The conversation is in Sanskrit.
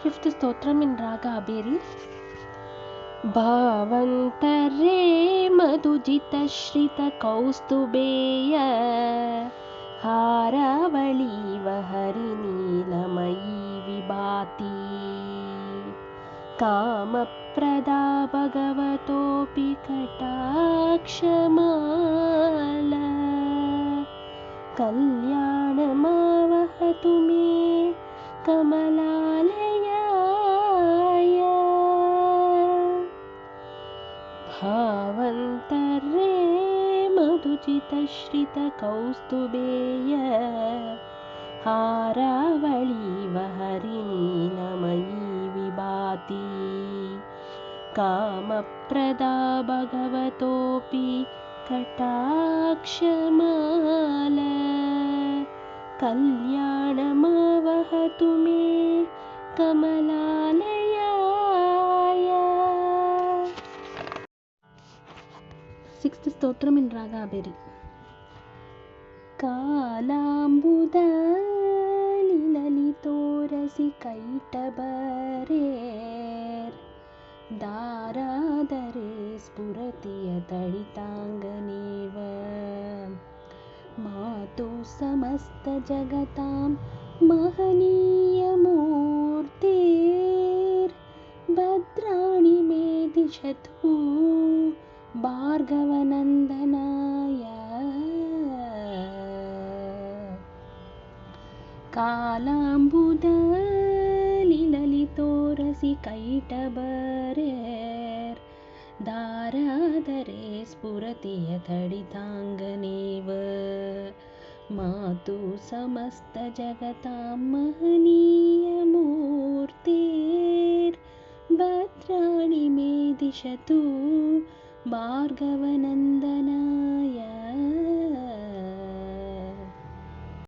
Fifth stotram in Raga Aberi. भावन्तरे मधुजितश्रितकौस्तुभेय हारावळीव हरिनीलमयी विभाति कामप्रदा भगवतोऽपि कटाक्षमाला कल्याणमावहतु may कमलालयाय भावन्तरे मधुजितश्रितकौस्तुभेय हारावळीव हरिनीलमयी विभाति कामप्रदा भगवतोऽपि कटाक्षमाला कल्याणमावहतु may कमलालयाय. Sixth stotram in Raga Aberi. कालाम्बुदलिललितोरसि कैटभरेर् दारादरे स्फुरति यदळिताङ्गनेव मातुः समस्तजगतां महनीयमूर्तिर्भद्राणि मे दिशतु भार्गवनन्दनाय. कालाम्बुदलिललितोरसि कैटभरेर् दारादरे स्फुरति यदळिताङ्गनेव मातुः समस्तजगतां महनीयमूर्तिर्भद्राणि मे दिशतु भार्गवनन्दनाय.